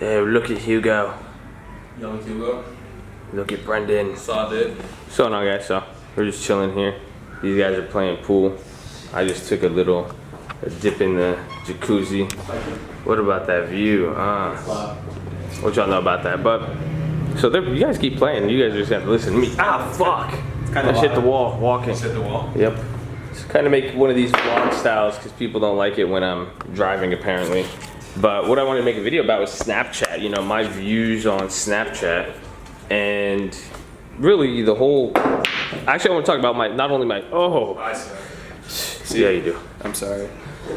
Yeah, look at Hugo. Young Hugo. Look at Brendan. Saw it. So no guys, so we're just chilling here. These guys are playing pool. I just took a dip in the jacuzzi. What about that view? What y'all know about that? But so you guys keep playing. You guys just have to listen to me. Ah, fuck! I hit the wall walking. Hit the wall. Yep. Just kind of make one of these vlog styles because people don't like it when I'm driving apparently. But what I wanted to make a video about was Snapchat. You know, my views on Snapchat, and really the whole. Actually, I want to talk about not only my. Yeah, you do. I'm sorry.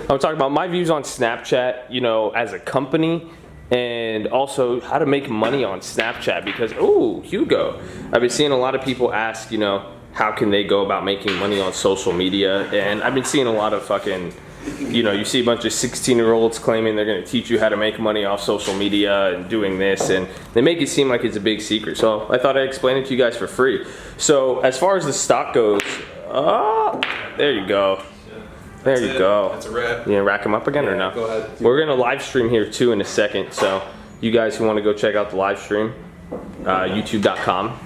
I'm talking about my views on Snapchat, you know, as a company, and also how to make money on Snapchat because, Hugo. I've been seeing a lot of people ask, you know, how can they go about making money on social media? And I've been seeing a lot of fucking, you know, you see a bunch of 16-year-olds claiming they're going to teach you how to make money off social media and doing this, and they make it seem like it's a big secret. So I thought I'd explain it to you guys for free. So as far as the stock goes, there you go. There you go. That's a wrap. You gonna rack them up again or no? Go ahead. We're gonna live stream here too in a second. So you guys who want to go check out the live stream, youtube.com/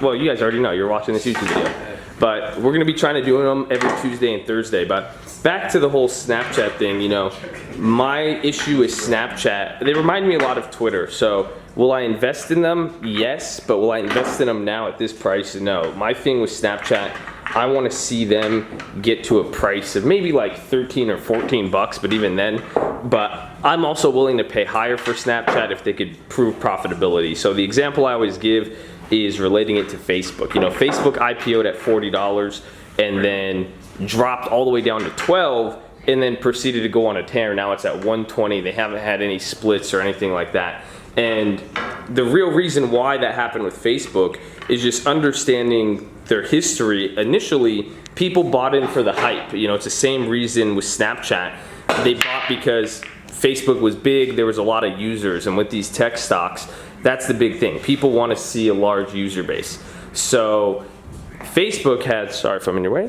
well, you guys already know you're watching this YouTube video. But we're gonna be trying to do them every Tuesday and Thursday. But back to the whole Snapchat thing, you know, my issue with Snapchat, they remind me a lot of Twitter. So will I invest in them? Yes, but will I invest in them now at this price? No. My thing with Snapchat, I want to see them get to a price of maybe like 13 or 14 bucks, but even then, but I'm also willing to pay higher for Snapchat if they could prove profitability. So the example I always give is relating it to Facebook. You know, Facebook IPO'd at $40 and then dropped all the way down to 12 and then proceeded to go on a tear. Now it's at 120. They haven't had any splits or anything like that. And the real reason why that happened with Facebook is just understanding their history. Initially, people bought in for the hype. You know, it's the same reason with Snapchat. They bought because Facebook was big, there was a lot of users, and with these tech stocks, that's the big thing. People want to see a large user base. So Facebook had, sorry if I'm in your way.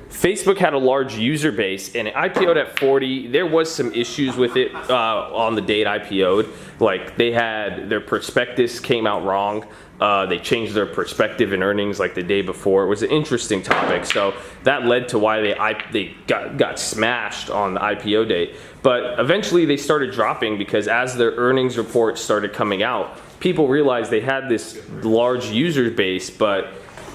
Facebook had a large user base and it IPO'd at 40. There was some issues with it on the date IPO'd. Like they had, their prospectus came out wrong. They changed their perspective in earnings like the day before. It was an interesting topic. So that led to why they got smashed on the IPO date. But eventually they started dropping because as their earnings reports started coming out, people realized they had this large user base, but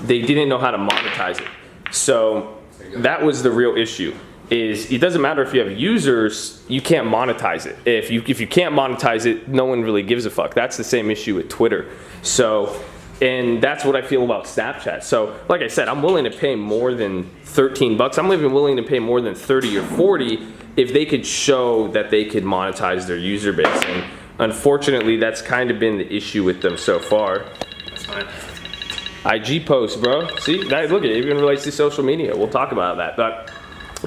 they didn't know how to monetize it. So that was the real issue. Is it doesn't matter if you have users, you can't monetize it. If you can't monetize it, no one really gives a fuck. That's the same issue with Twitter. So, and that's what I feel about Snapchat. So, like I said, I'm willing to pay more than 13 bucks. I'm even willing to pay more than 30 or 40 if they could show that they could monetize their user base. And unfortunately, that's kind of been the issue with them so far. That's fine. IG posts, bro. See, that, look at it. It even relates to social media. We'll talk about that. But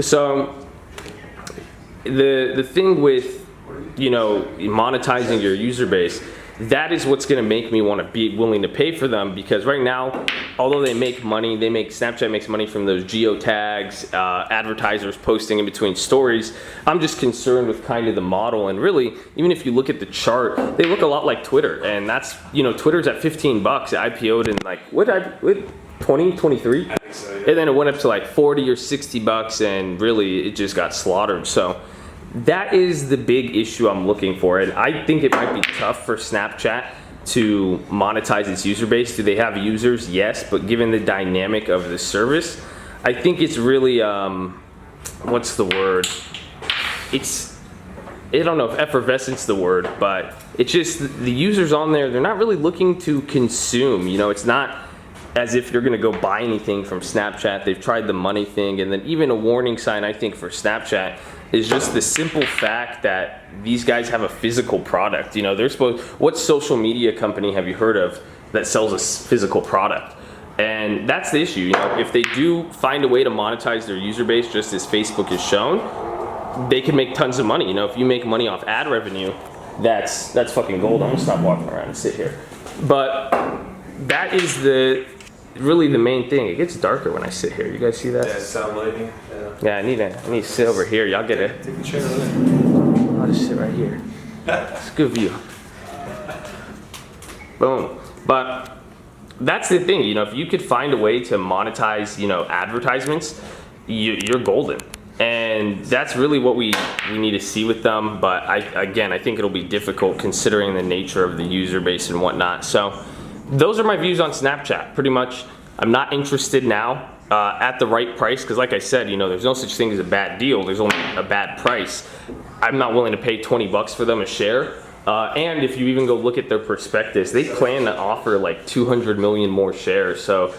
so the thing with, you know, monetizing your user base, that is what's going to make me want to be willing to pay for them, because right now, although they make money, Snapchat makes money from those geotags, advertisers posting in between stories. I'm just concerned with kind of the model, and really, even if you look at the chart, they look a lot like Twitter, and that's, you know, Twitter's at 15 bucks. It IPO'd in like, what 2023? I think so, yeah. And then it went up to like 40 or 60 bucks, and really it just got slaughtered. So that is the big issue I'm looking for. And I think it might be tough for Snapchat to monetize its user base. Do they have users? Yes, but given the dynamic of the service, I think it's really, what's the word? I don't know if effervescent's the word, but it's just the users on there, they're not really looking to consume. You know, it's not as if you're gonna go buy anything from Snapchat. They've tried the money thing, and then even a warning sign, I think, for Snapchat is just the simple fact that these guys have a physical product. You know, they're supposed, what social media company have you heard of that sells a physical product? And that's the issue. You know, if they do find a way to monetize their user base just as Facebook has shown, they can make tons of money. You know, if you make money off ad revenue, that's fucking gold. I'm gonna stop walking around and sit here. But that is really the main thing. It gets darker when I sit here. You guys see that? Yeah, sound lighting. Yeah, I need to sit over here. Y'all get it. Take the chair over there. I'll just sit right here. It's a good view. Boom. But that's the thing, if you could find a way to monetize, advertisements, you're golden. And that's really what we need to see with them. But I think it'll be difficult considering the nature of the user base and whatnot. So those are my views on Snapchat. Pretty much, I'm not interested now at the right price, because like I said, there's no such thing as a bad deal. There's only a bad price. I'm not willing to pay $20 for them a share. And if you even go look at their prospectus, they plan to offer like 200 million more shares. So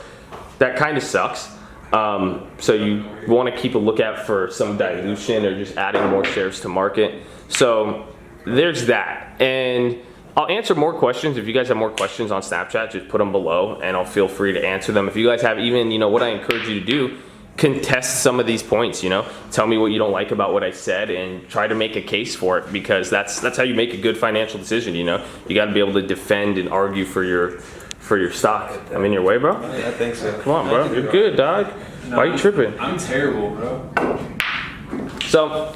that kind of sucks. So you want to keep a lookout for some dilution or just adding more shares to market. So there's that. And I'll answer more questions. If you guys have more questions on Snapchat, just put them below and I'll feel free to answer them. If you guys have even, what I encourage you to do, contest some of these points, tell me what you don't like about what I said and try to make a case for it, because that's how you make a good financial decision. You got to be able to defend and argue for your stock. I'm in your way, bro? Yeah, I think so. Come on, bro. You're good, dog. Why are you tripping? I'm terrible, bro. So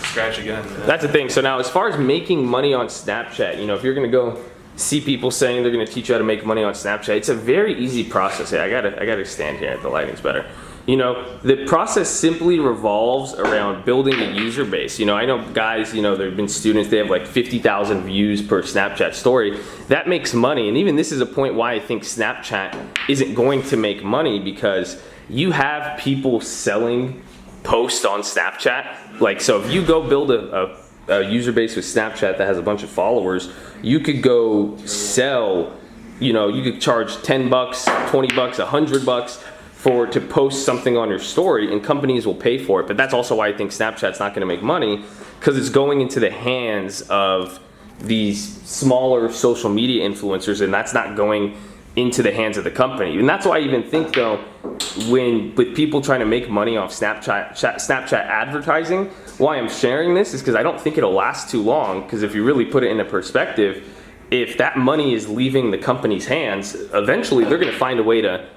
Scratch again. that's the thing. So now, as far as making money on Snapchat, if you're gonna go see people saying they're gonna teach you how to make money on Snapchat, it's a very easy process. Hey, I gotta stand here. The lighting's better. The process simply revolves around building a user base. I know guys, there have been students, they have like 50,000 views per Snapchat story. That makes money. And even this is a point why I think Snapchat isn't going to make money, because you have people selling posts on Snapchat. Like, so if you go build a user base with Snapchat that has a bunch of followers, you could go sell, you could charge $10, $20, $100 to post something on your story, and companies will pay for it. But that's also why I think Snapchat's not going to make money, because it's going into the hands of these smaller social media influencers, and that's not going into the hands of the company. And that's why I even think, though, with people trying to make money off Snapchat advertising, why I'm sharing this is because I don't think it'll last too long. Because if you really put it into perspective, if that money is leaving the company's hands, eventually they're going to find a way to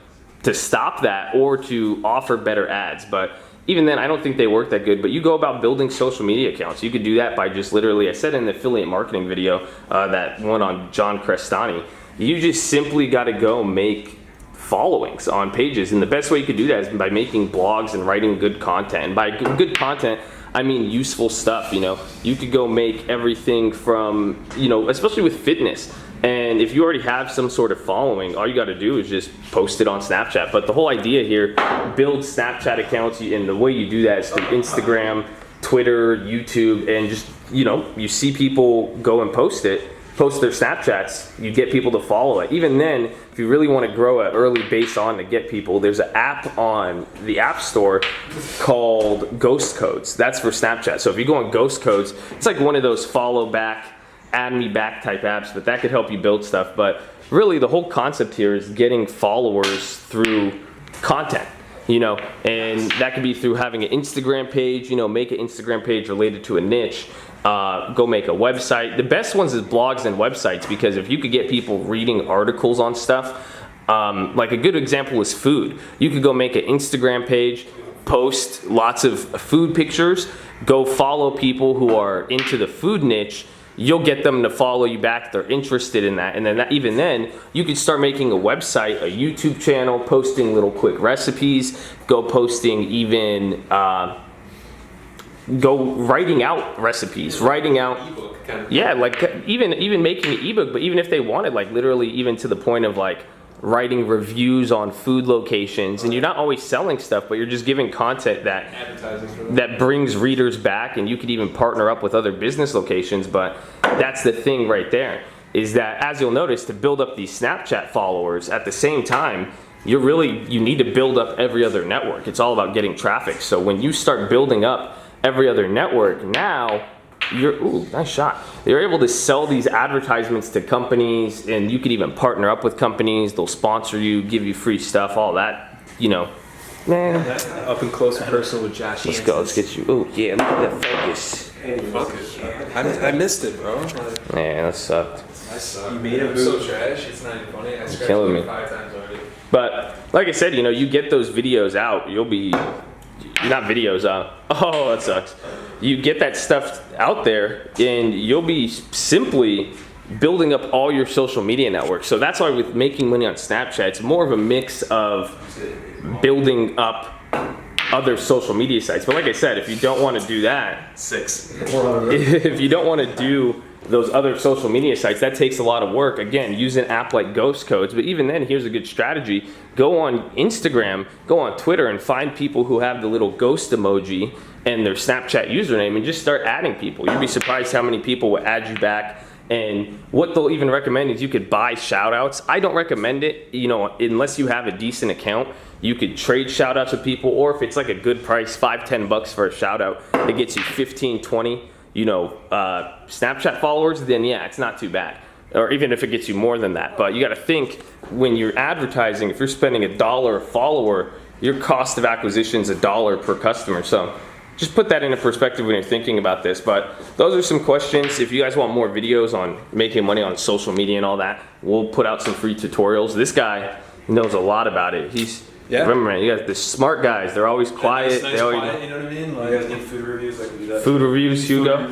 stop that or to offer better ads. But even then, I don't think they work that good. But you go about building social media accounts. You could do that by just literally, I said in the affiliate marketing video, that one on John Crestani, you just simply got to go make followings on pages. And the best way you could do that is by making blogs and writing good content. And by good content, I mean useful stuff. You could go make everything from, especially with fitness. And if you already have some sort of following, all you got to do is just post it on Snapchat. But the whole idea here, build Snapchat accounts, and the way you do that is through Instagram, Twitter, YouTube, and just, you see people go and post their Snapchats, you get people to follow it. Even then, if you really want to grow an early base on to get people, there's an app on the App Store called Ghost Codes. That's for Snapchat. So if you go on Ghost Codes, it's like one of those follow back, add me back type apps, but that could help you build stuff. But really, the whole concept here is getting followers through content, and that could be through having an Instagram page, make an Instagram page related to a niche. Go make a website. The best ones is blogs and websites, because if you could get people reading articles on stuff, like a good example is food. You could go make an Instagram page, post lots of food pictures, go follow people who are into the food niche. You'll get them to follow you back. They're interested in that. And then even then, you could start making a website, a YouTube channel, posting little quick recipes, go posting even, go writing out recipes, writing out, Ebook kind of. yeah, like even making an ebook. But even if they wanted, like literally even to the point of like writing reviews on food locations, and you're not always selling stuff, but you're just giving content that brings readers back, and you could even partner up with other business locations. But that's the thing right there, is that as you'll notice, to build up these Snapchat followers at the same time, you need to build up every other network. It's all about getting traffic. So when you start building up every other network, now nice shot. They're able to sell these advertisements to companies, and you could even partner up with companies. They'll sponsor you, give you free stuff, all that, man. Up and close and personal with Josh. Let's go, let's get you. Oh yeah, look at that focus. I missed it, bro. Man, that sucked. I suck. You made it so trash. It's not even funny. I scratched killing me. it 5 times already. But like I said, you get those videos out, you'll be, not videos out. Oh, that sucks. You get that stuff out there, and you'll be simply, building up all your social media networks. So that's why with making money on Snapchat, it's more of a mix of building up other social media sites. But like I said, if you don't want to do that, if you don't want to do those other social media sites, that takes a lot of work. Again, use an app like Ghost Codes. But even then, here's a good strategy. Go on Instagram, go on Twitter, and find people who have the little ghost emoji and their Snapchat username, and just start adding people. You'd be surprised how many people will add you back. And what they'll even recommend is you could buy shout outs. I don't recommend it, you know, unless you have a decent account. You could trade shout outs with people, or if it's like a good price, $5-10 for a shout out, it gets you 15, 20, you know, Snapchat followers, then yeah, it's not too bad. Or even if it gets you more than that. But you got to think, when you're advertising, if you're spending $1 a follower, your cost of acquisition is $1 per customer. So just put that into perspective when you're thinking about this. But those are some questions. If you guys want more videos on making money on social media and all that, we'll put out some free tutorials. This guy knows a lot lot it. Remember, man, you guys, the smart guys, they're always quiet. Nice, they always, quiet, you know what I mean? Like, you guys need food reviews, I can do that. Food reviews, Hugo.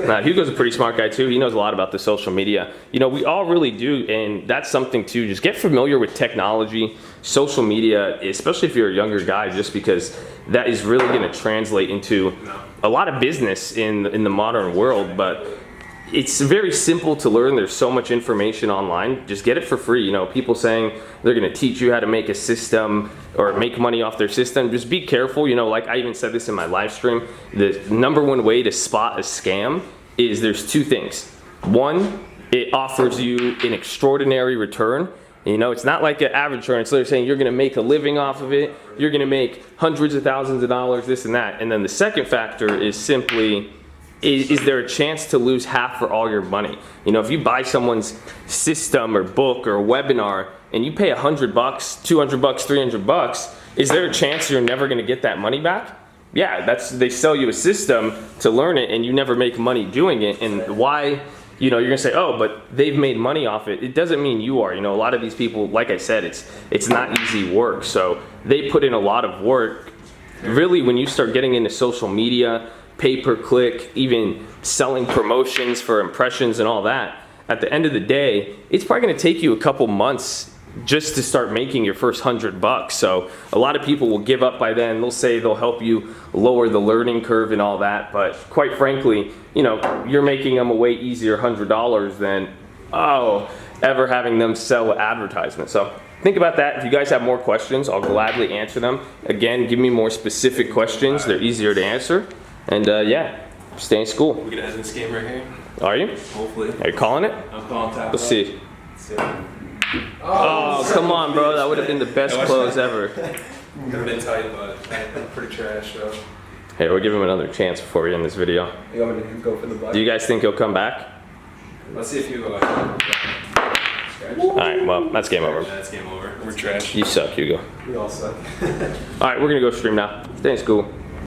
Nah, Hugo's a pretty smart guy too. He knows a lot about the social media. You know, we all really do, and that's something too. Just get familiar with technology, social media, especially if you're a younger guy, just because that is really going to translate into a lot of business in the modern world. But it's very simple to learn. There's so much information online. Just get it for free. You know, people saying they're going to teach you how to make a system or make money off their system. Just be careful. You know, like I even said this in my live stream, the #1 way to spot a scam is there's two things. One, it offers you an extraordinary return. You know, it's not like an average return. It's literally saying you're going to make a living off of it. You're going to make hundreds of thousands of dollars, this and that. And then the second factor is simply, is there a chance to lose half or all your money? You know, if you buy someone's system or book or webinar and you pay $100, $200, $300, is there a chance you're never going to get that money back? Yeah, they sell you a system to learn it and you never make money doing it. And why, you know, you're gonna say, oh, but they've made money off it. It doesn't mean you are. You know, a lot of these people, like I said, it's not easy work. So they put in a lot of work. Really, when you start getting into social media, pay-per-click, even selling promotions for impressions and all that, at the end of the day, it's probably gonna take you a couple months just to start making your first $100. So a lot of people will give up by then. They'll say they'll help you lower the learning curve and all that. But quite frankly, you know, you're making them a way easier $100 than, ever having them sell an advertisement. So think about that. If you guys have more questions, I'll gladly answer them. Again, give me more specific questions. They're easier to answer. And yeah, stay in school. We're gonna end this game right here. Are you? Hopefully. Are you calling it? I'm calling tap. Let's see. Oh, come on, bro. That would have been the best close ever. Could have been tight, but I'm pretty trash, so. Hey, we'll give him another chance before we end this video. You want me to go for the butt? Do you guys think he'll come back? Let's see if you go. Alright, well, that's game over. That's game over. We're trash. You suck, Hugo. We all suck. Alright, we're gonna go stream now. Stay in school.